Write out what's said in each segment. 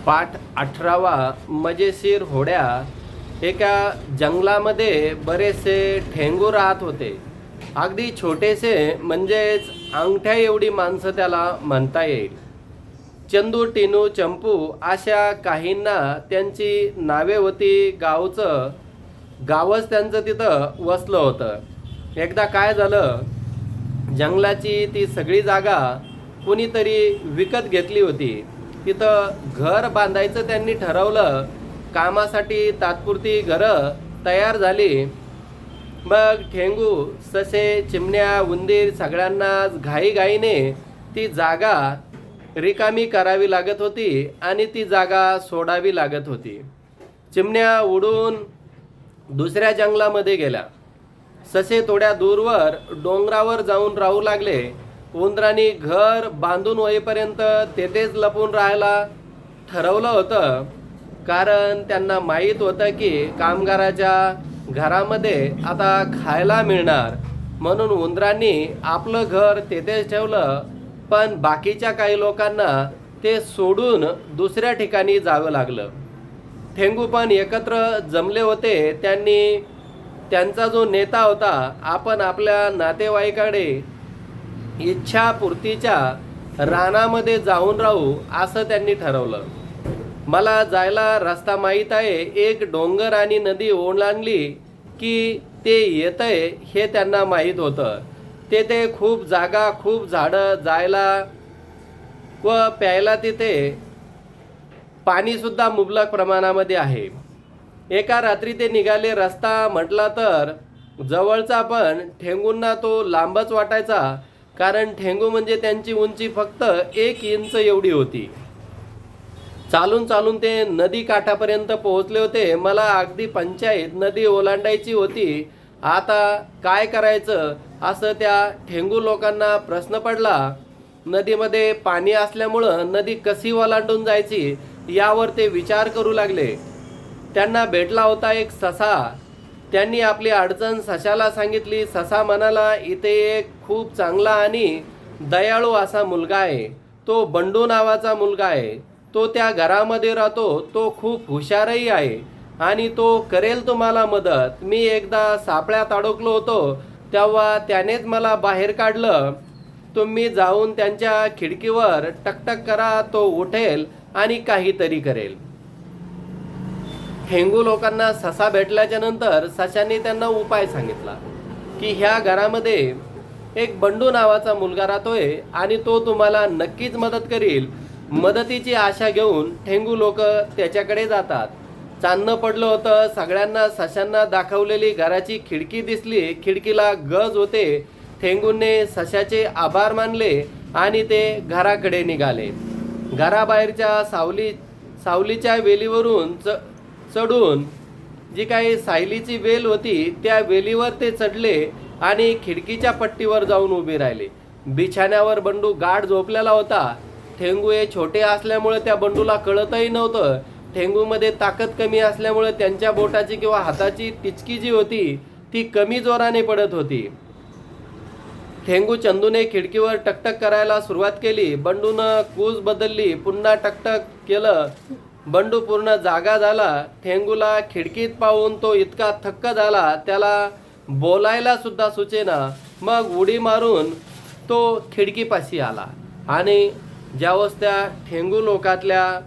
पाठ 18वा मजेशीर होड्या. एका जंगलामध्ये बरेचसे ठेंगू राहत होते. अगदी छोटेसे म्हणजेच अंगठ्या एवढी माणसं त्याला म्हणता येईल. चंदू, टिनू, चंपू अशा काहींना त्यांची नावे होती. गावच त्यांचं तिथं वसलं होतं. एकदा काय झालं, जंगलाची ती सगळी जागा कुणीतरी विकत घेतली होती. तिथं घर बांधायचं त्यांनी ठरवलं. कामासाठी तात्पुरती घरं तयार झाली. मग ठेंगू, ससे, चिमण्या, उंदीर सगळ्यांनाच घाईघाईने ती जागा रिकामी करावी लागत होती आणि ती जागा सोडावी लागत होती. चिमण्या उडून दुसऱ्या जंगलामध्ये गेल्या. ससे थोड्या दूरवर डोंगरावर जाऊन राहू लागले. उंदरांनी घर बांधून होईपर्यंत तेथेच लपून राहायला ठरवलं होतं, कारण त्यांना माहीत होतं की कामगाराच्या घरामध्ये आता खायला मिळणार. म्हणून उंदरांनी आपलं घर तेथेच ठेवलं. पण बाकीच्या काही लोकांना ते सोडून दुसऱ्या ठिकाणी जावं लागलं. ठेंगू पण एकत्र जमले होते. त्यांचा जो नेता होता, आपण आपल्या नातेवाईकाकडे इच्छापूर्तीच्या रानामध्ये जाऊन राहू असं त्यांनी ठरवलं. मला जायला रस्ता माहीत आहे. एक डोंगर आणि नदी ओलांडली की ते येतंय हे त्यांना माहीत होतं. तेथे खूप जागा, खूप झाडं, जायला व प्यायला तिथे पाणीसुद्धा मुबलक प्रमाणामध्ये आहे. एका रात्री ते निघाले. रस्ता म्हटला तर जवळचा, पण ठेंगूंना तो लांबच वाटायचा, कारण ठेंगू म्हणजे त्यांची उंची फक्त 1 इंच एवढी होती. चालून चालून ते नदी काठापर्यंत पोहोचले होते. मला अगदी पंचायत नदी ओलांडायची होती. आता काय करायचं असं त्या ठेंगू लोकांना प्रश्न पडला. नदीमध्ये पाणी असल्यामुळं नदी कशी ओलांडून जायची यावर ते विचार करू लागले. त्यांना भेटला होता एक ससा. त्यांनी आपली अडचण सशाला सांगितली. ससा म्हणाला, इथे एक खूप चांगला आणि दयाळू असा मुलगा आहे. तो बंडू नावाचा मुलगा आहे. तो त्या घरामध्ये राहतो. तो खूप हुशारही आहे आणि तो करेल तुम्हाला मदत. मी एकदा सापळ्यात अडकलो होतो तेव्हा त्यानेच मला बाहेर काढलं. तुम्ही जाऊन त्यांच्या खिडकीवर टकटक करा, तो उठेल आणि काहीतरी करेल. ठेंगू लोकांना ससा भेटल्याच्या नंतर सशाने त्यांना उपाय सांगितला की ह्या घरामध्ये एक बंडू नावाचा मुलगा राहतोय आणि तो तुम्हाला नक्कीच मदत करील. मदतीची आशा घेऊन ठेंगू लोक त्याच्याकडे जातात. चांदणं पडलं होतं. सगळ्यांना सशांना दाखवलेली घराची खिडकी दिसली. खिडकीला गज होते. ठेंगूंनी सशाचे आभार मानले आणि ते घराकडे निघाले. घराबाहेरच्या सावलीच्या वेलीवरून चढून जी काही सायलीची वेल होती त्या वेलीवर ते चढले आणि खिडकीच्या पट्टीवर जाऊन उभे राहिले. बिछाण्यावर बंडू गाढ झोपलेला होता. ठेंगू हे छोटे असल्यामुळे त्या बंडूला कळतही नव्हतं. ठेंगूमध्ये ताकद कमी असल्यामुळे त्यांच्या बोटाची किंवा हाताची टिचकी जी होती ती कमी जोराने पडत होती. ठेंगू चंदूने खिडकीवर टकटक करायला सुरुवात केली. बंडूनं कूस बदलली. पुन्हा टकटक केलं. बंडू पूर्ण जागा झाला. ठेंगूला खिडकीत पाहून तो इतका थक्क झाला त्याला बोलायला सुद्धा सुचेना. मग उडी मारून तो खिडकीपाशी आला आणि ज्यावेळेस त्या ठेंगू लोकातल्या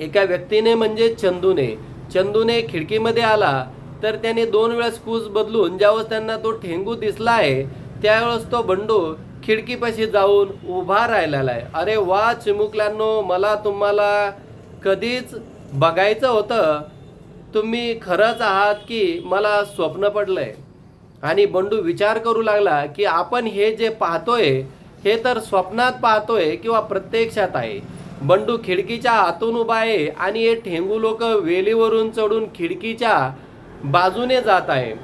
एका व्यक्तीने म्हणजे चंदूने खिडकीमध्ये आला तर त्याने 2 वेळेस कूस बदलून ज्यावेळेस त्यांना तो ठेंगू दिसला आहे त्यावेळेस तो बंडू खिडकीपाशी जाऊन उभा राहिलेला आहे. अरे वा चिमुकल्यांनो, मला तुम्हाला कधीच बघायचं होतं. तुम्ही खरंच आहात की मला स्वप्न पडलंय. आणि बंडू विचार करू लागला की आपण हे जे पाहतोय हे तर स्वप्नात पाहतोय किंवा प्रत्यक्षात आहे. बंडू खिडकीच्या आतून उभा आहे आणि हे ठेंगू लोक वेलीवरून चढून खिडकीच्या बाजूने जात आहे.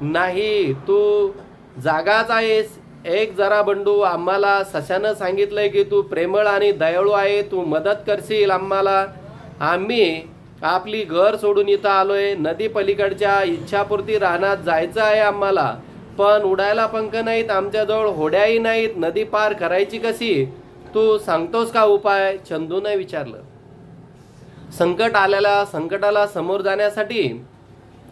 नाही, तू जागाच आहेस. एक जरा बंडू, आम्हाला सशानं सांगितलंय की तू प्रेमळ आणि दयाळू आहे. तू मदत करशील आम्हाला. आम्ही आपली घर सोडून इथं आलोय. नदी पलीकडच्या इच्छापूर्ती रानात जायचं आहे आम्हाला, पण उडायला पंख नाहीत. आमच्याजवळ होड्याही नाहीत. नदी पार करायची कशी? तू सांगतोस का उपाय? चंदूने विचारलं. संकट आलेल्या संकटाला समोर जाण्यासाठी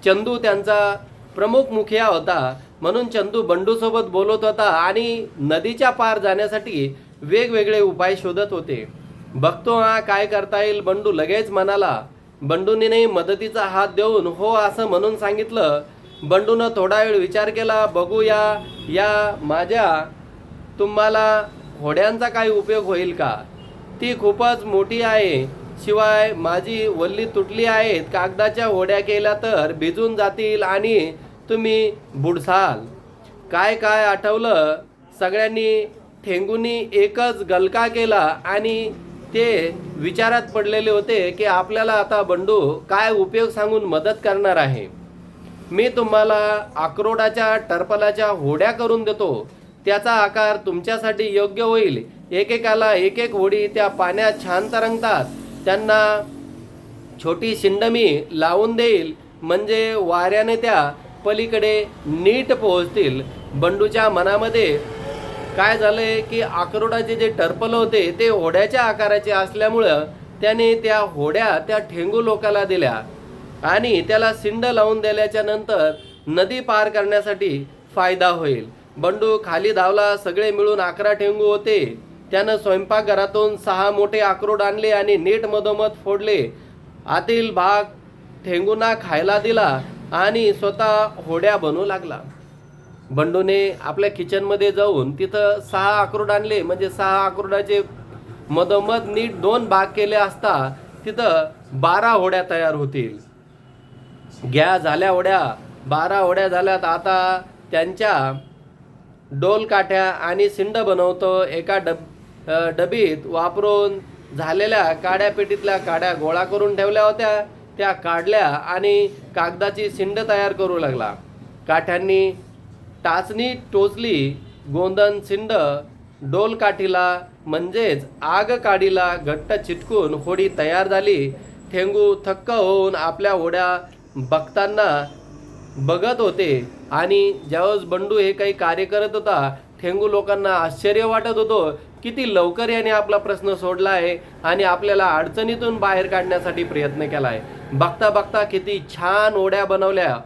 चंदू त्यांचा प्रमुख मुखिया होता, म्हणून चंदू बंडूसोबत बोलत होता आणि नदीच्या पार जाण्यासाठी वेगवेगळे उपाय शोधत होते. बघतो हा काय करता येईल, बंडू लगेच म्हणाला. बंडूने मदतीचा हात देऊन हो असं म्हणून सांगितलं. बंडूनं थोडा वेळ विचार केला. बघूया या माझ्या तुम्हाला होड्यांचा काही उपयोग होईल का? ती खूपच मोठी आहे, शिवाय माझी वल्ली तुटली आहेत. कागदाच्या होड्या केल्या तर भिजून जातील आणि तुम्ही बुडसाल. काय काय आठवलं. सगळ्यांनी ठेंगूनी एकच गलका केला आणि ते विचारात पडलेले होते की आपल्याला आता बंडू काय उपयोग सांगून मदत करणार आहे. मी तुम्हाला अक्रोडाच्या टरपलाच्या होड्या करून देतो. त्याचा आकार तुमच्यासाठी योग्य होईल. एकेकाला एक एक होडी त्या पाण्यात छान तरंगतात. त्यांना छोटी शिंडमी लावून देईल, म्हणजे वाऱ्याने त्या पलीकडे नीट पोहोचतील. बंडूच्या मनामध्ये काय झालंय की अक्रोडाचे जे टरपल होते ते होड्याच्या आकाराचे असल्यामुळं त्याने त्या होड्या त्या ठेंगू लोकाला दिल्या आणि त्याला सिंड लावून दिल्याच्या नंतर नदी पार करण्यासाठी फायदा होईल. बंडू खाली धावला. सगळे मिळून 11 ठेंगू होते. त्यानं स्वयंपाकघरातून 6 मोठे अक्रोड आणले आणि नीट मधोमध फोडले. आतील भाग ठेंगूंना खायला दिला आणि स्वतः होड्या बनवू लागला. बंडूने आपल्या किचनमध्ये जाऊन तिथं 6 अक्रोड आणले, म्हणजे 6 अक्रोडाचे मधोमध नीट 2 भाग केले असता तिथं 12 होड्या तयार होतील. झाल्या होड्या, 12 होड्या झाल्यात. आता त्यांच्या डोलकाठ्या आणि सिंड बनवतो. एका डबीत वापरून झालेल्या काड्या पेटीतल्या काड्या गोळा करून ठेवल्या होत्या, त्या काढल्या आणि कागदाची सिंड तयार करू लागला. काठ्यांनी टाचणी टोचली. गोंधन सिंड डोलकाठीला म्हणजेच आग काडीला घट्ट चिटकून होडी तयार झाली. ठेंगू थक्क होऊन आपल्या होड्या बघत होते आणि ज्यावेळेस बंडू हे काही कार्य करत होता, ठेंगू लोकांना आश्चर्य वाटत होतं. किती लवकर याने आपला प्रश्न सोडला आहे आणि आपल्याला अडचणीतून बाहेर काढण्यासाठी प्रयत्न केला आहे. बघता बघता किती छान होड्या बनवल्या.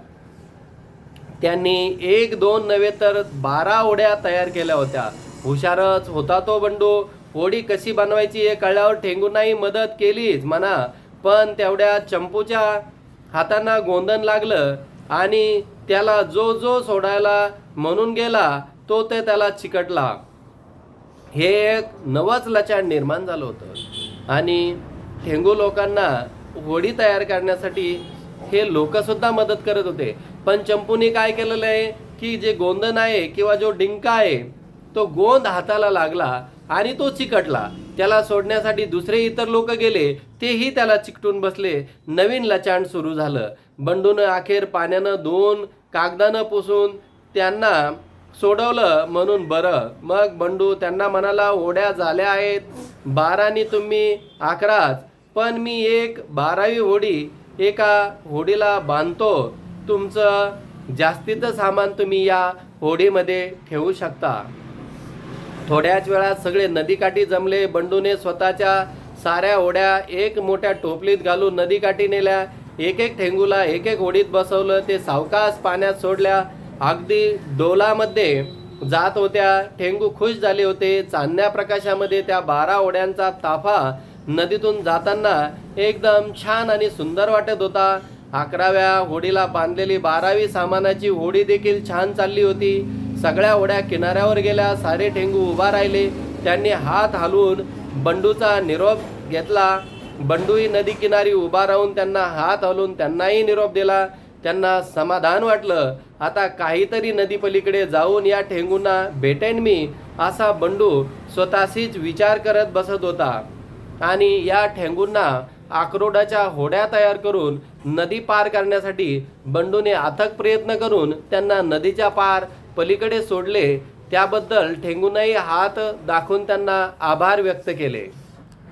त्यांनी 1-2 नव्हे तर 12 होड्या तयार केल्या होत्या. हुशारच होता तो बंडू. होडी कशी बनवायची हे कळल्यावर ठेंगूंनाही मदत केलीच म्हणा, पण तेवढ्या चंपूच्या हातांना गोंधन लागलं आणि त्याला जो सोडायला म्हणून गेला तो ते त्याला चिकटला. हे एक नवच लचाण निर्माण झालं होतं आणि ठेंगू लोकांना होडी तयार करण्यासाठी हे लोकसुद्धा मदत करत होते. पण चंपूने काय केलेलं आहे की जे गोंधन आहे किंवा जो डिंका आहे तो गोंद हाताला लागला आणि तो चिकटला. त्याला सोडण्यासाठी दुसरे इतर लोक गेले, तेही त्याला चिकटून बसले. नवीन लचाण सुरू झालं. बंडूनं अखेर पाण्यानं धुवून कागदानं पुसून त्यांना सोडवलं म्हणून बरं. मग बंडू त्यांना म्हणाला, होड्या झाल्या आहेत 12 आणि तुम्ही 11च, पण मी एक 12वी होडी एका होडीला बांधतो. तुमचं जास्तीचं सामान तुम्ही या होडीमध्ये ठेवू शकता. थोड्याच वेळात सगळे नदीकाठी जमले. बंडूने स्वतःच्या साऱ्या होड्या एक मोठ्या टोपलीत घालून नदीकाठी नेल्या. एक एक ठेंगूला एक एक होडीत बसवलं. ते सावकाश पाण्यात सोडल्या. अगदी डोलामध्ये जात होत्या. ठेंगू खुश झाले होते. चांदण्या प्रकाशामध्ये त्या 12 होड्यांचा ताफा नदीतून जाताना एकदम छान आणि सुंदर वाटत होता. 11व्या होडीला बांधलेली 12वी सामानाची होडी देखील छान चालली होती. सगळ्या होड्या किनाऱ्यावर गेल्या. सारे ठेंगू उभा राहिले. त्यांनी हात हलवून बंडूचा निरोप घेतला. बंडूही नदी किनारी उभा राहून त्यांना हात हलवून त्यांनाही निरोप दिला. त्यांना समाधान वाटलं. आता काहीतरी नदी पलीकडे जाऊन या ठेंगूंना भेटेन मी, असा बंडू स्वतःशीच विचार करत बसत होता. आणि या ठेंगूंना अक्रोडाच्या होड्या तयार करून नदी पार करण्यासाठी बंडूने अथक प्रयत्न करून त्यांना नदीच्या पार पलीकडे सोडले. त्याबद्दल ठेंगूनही हात दाखवून त्यांना आभार व्यक्त केले.